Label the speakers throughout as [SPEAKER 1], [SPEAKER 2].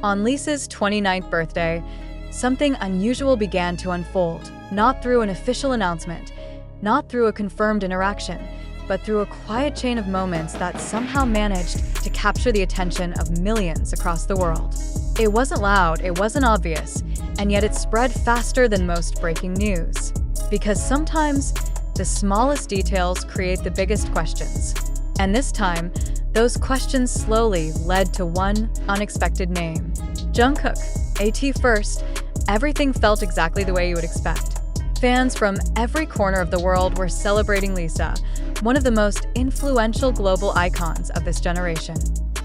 [SPEAKER 1] On Lisa's 29th birthday, something unusual began to unfold, not through an official announcement, not through a confirmed interaction, but through a quiet chain of moments that somehow managed to capture the attention of millions across the world. It wasn't loud, it wasn't obvious, and yet it spread faster than most breaking news. Because sometimes, the smallest details create the biggest questions. And this time, those questions slowly led to one unexpected name. Jungkook. At first, everything felt exactly the way you would expect. Fans from every corner of the world were celebrating Lisa, one of the most influential global icons of this generation.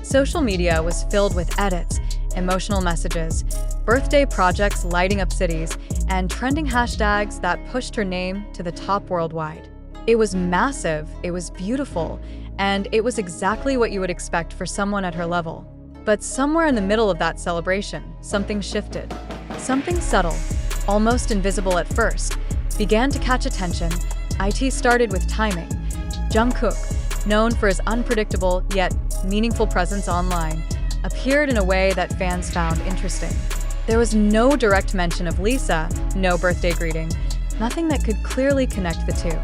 [SPEAKER 1] Social media was filled with edits, emotional messages, birthday projects lighting up cities, and trending hashtags that pushed her name to the top worldwide. It was massive, it was beautiful, and it was exactly what you would expect for someone at her level. But somewhere in the middle of that celebration, something shifted. Something subtle, almost invisible at first, began to catch attention. It started with timing. Jungkook, known for his unpredictable yet meaningful presence online, appeared in a way that fans found interesting. There was no direct mention of Lisa, no birthday greeting, nothing that could clearly connect the two.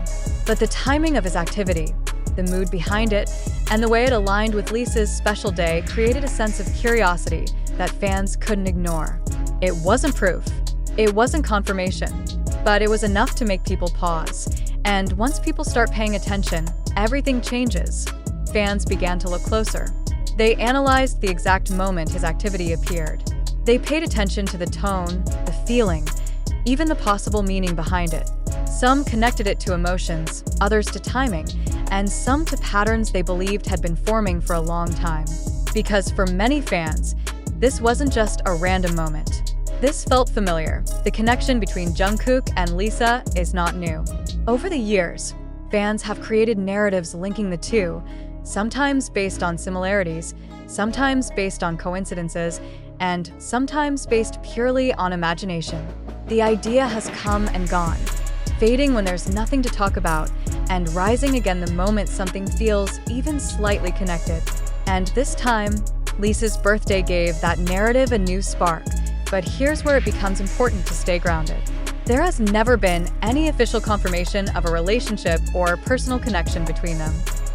[SPEAKER 1] But the timing of his activity, the mood behind it, and the way it aligned with Lisa's special day created a sense of curiosity that fans couldn't ignore. It wasn't proof, it wasn't confirmation, but it was enough to make people pause. And once people start paying attention, everything changes. Fans began to look closer. They analyzed the exact moment his activity appeared. They paid attention to the tone, the feeling, even the possible meaning behind it. Some connected it to emotions, others to timing, and some to patterns they believed had been forming for a long time. Because for many fans, this wasn't just a random moment. This felt familiar. The connection between Jungkook and Lisa is not new. Over the years, fans have created narratives linking the two, sometimes based on similarities, sometimes based on coincidences, and sometimes based purely on imagination. The idea has come and gone, fading when there's nothing to talk about, and rising again the moment something feels even slightly connected. And this time, Lisa's birthday gave that narrative a new spark. But here's where it becomes important to stay grounded. There has never been any official confirmation of a relationship or personal connection between them.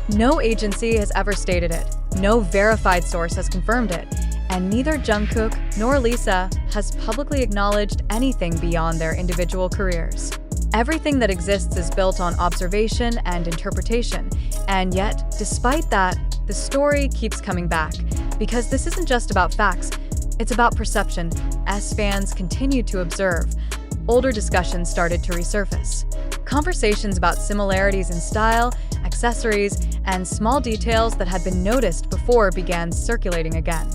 [SPEAKER 1] No agency has ever stated it, no verified source has confirmed it, and neither Jungkook nor Lisa has publicly acknowledged anything beyond their individual careers. Everything that exists is built on observation and interpretation, and yet, despite that, the story keeps coming back. Because this isn't just about facts, it's about perception. As fans continued to observe, older discussions started to resurface. Conversations about similarities in style, accessories, and small details that had been noticed before began circulating again.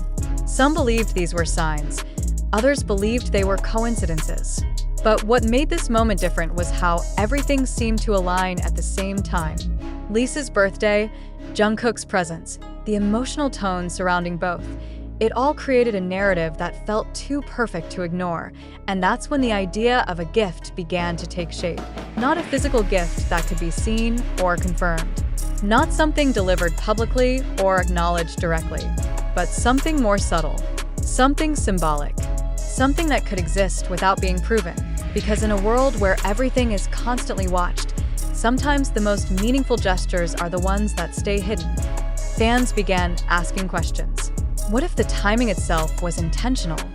[SPEAKER 1] Some believed these were signs, others believed they were coincidences. But what made this moment different was how everything seemed to align at the same time. Lisa's birthday, Jungkook's presence, the emotional tone surrounding both. It all created a narrative that felt too perfect to ignore, and that's when the idea of a gift began to take shape. Not a physical gift that could be seen or confirmed. Not something delivered publicly or acknowledged directly, but something more subtle, something symbolic, something that could exist without being proven. Because in a world where everything is constantly watched, sometimes the most meaningful gestures are the ones that stay hidden. Fans began asking questions. What if the timing itself was intentional?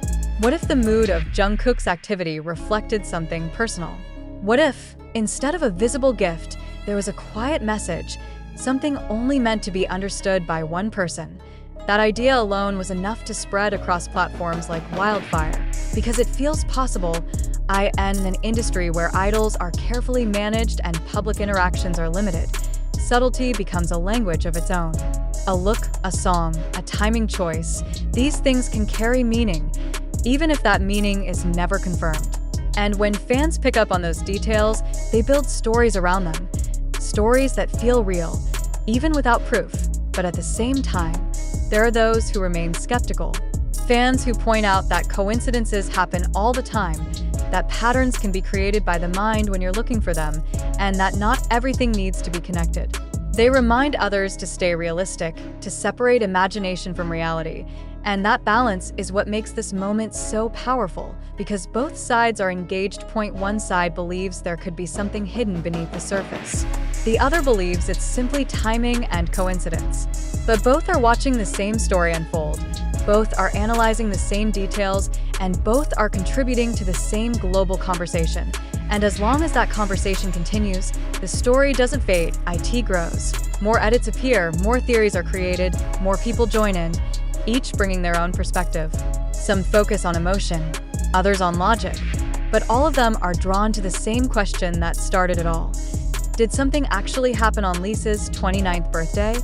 [SPEAKER 1] What if the mood of Jungkook's activity reflected something personal? What if, instead of a visible gift, there was a quiet message, something only meant to be understood by one person? That idea alone was enough to spread across platforms like wildfire, because it feels possible, in an industry where idols are carefully managed and public interactions are limited. Subtlety becomes a language of its own. A look, a song, a timing choice, these things can carry meaning, even if that meaning is never confirmed. And when fans pick up on those details, they build stories around them. Stories that feel real, even without proof. But at the same time, there are those who remain skeptical. Fans who point out that coincidences happen all the time, that patterns can be created by the mind when you're looking for them, and that not everything needs to be connected. They remind others to stay realistic, to separate imagination from reality, And that balance is what makes this moment so powerful, because both sides are engaged. One side believes there could be something hidden beneath the surface. The other believes it's simply timing and coincidence. But both are watching the same story unfold. Both are analyzing the same details, and both are contributing to the same global conversation. And as long as that conversation continues, the story doesn't fade, it grows. More edits appear, more theories are created, more people join in, each bringing their own perspective. Some focus on emotion, others on logic, but all of them are drawn to the same question that started it all. Did something actually happen on Lisa's 29th birthday?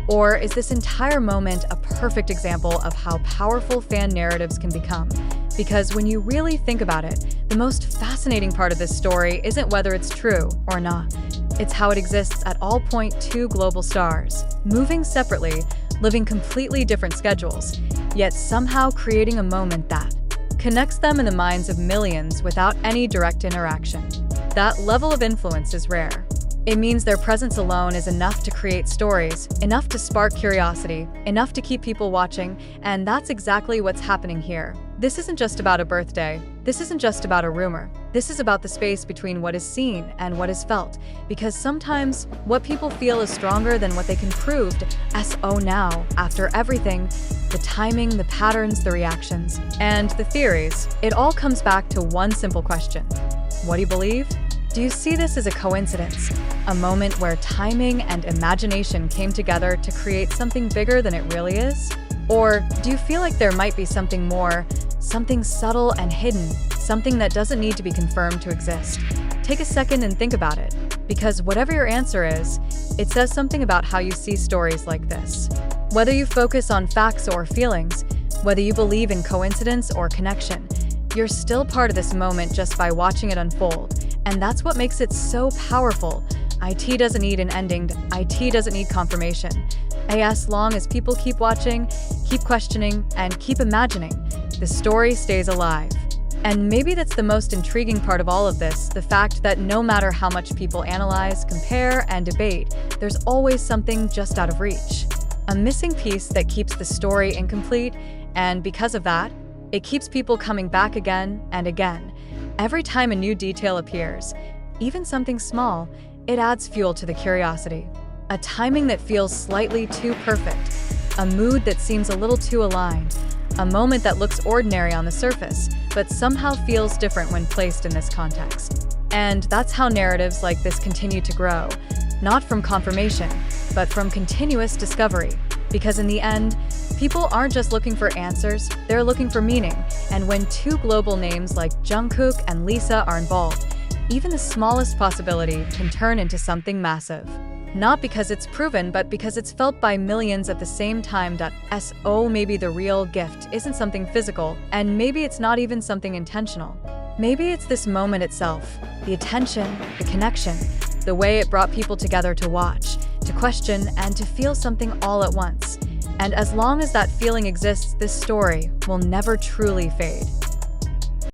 [SPEAKER 1] Or is this entire moment a perfect example of how powerful fan narratives can become? Because when you really think about it, the most fascinating part of this story isn't whether it's true or not. It's how it exists at all. Two global stars, moving separately, living completely different schedules, yet somehow creating a moment that connects them in the minds of millions without any direct interaction. That level of influence is rare. It means their presence alone is enough to create stories, enough to spark curiosity, enough to keep people watching, and that's exactly what's happening here. This isn't just about a birthday. This isn't just about a rumor. This is about the space between what is seen and what is felt, because sometimes what people feel is stronger than what they can prove. Now, after everything, the timing, the patterns, the reactions, and the theories, it all comes back to one simple question. What do you believe? Do you see this as a coincidence? A moment where timing and imagination came together to create something bigger than it really is? Or do you feel like there might be something more, something subtle and hidden, something that doesn't need to be confirmed to exist? Take a second and think about it, because whatever your answer is, it says something about how you see stories like this. Whether you focus on facts or feelings, whether you believe in coincidence or connection, you're still part of this moment just by watching it unfold. And that's what makes it so powerful. IT doesn't need an ending. IT doesn't need confirmation. As long as people keep watching, keep questioning, and keep imagining, the story stays alive. And maybe that's the most intriguing part of all of this, the fact that no matter how much people analyze, compare, and debate, there's always something just out of reach. A missing piece that keeps the story incomplete, and because of that, it keeps people coming back again and again. Every time a new detail appears, even something small, it adds fuel to the curiosity. A timing that feels slightly too perfect, a mood that seems a little too aligned, a moment that looks ordinary on the surface, but somehow feels different when placed in this context. And that's how narratives like this continue to grow, not from confirmation, but from continuous discovery. Because in the end, people aren't just looking for answers, they're looking for meaning. And when two global names like Jungkook and Lisa are involved, even the smallest possibility can turn into something massive. Not because it's proven, but because it's felt by millions at the same time. Maybe the real gift isn't something physical, and maybe it's not even something intentional. Maybe it's this moment itself, the attention, the connection, the way it brought people together to watch, to question, and to feel something all at once. And as long as that feeling exists, this story will never truly fade.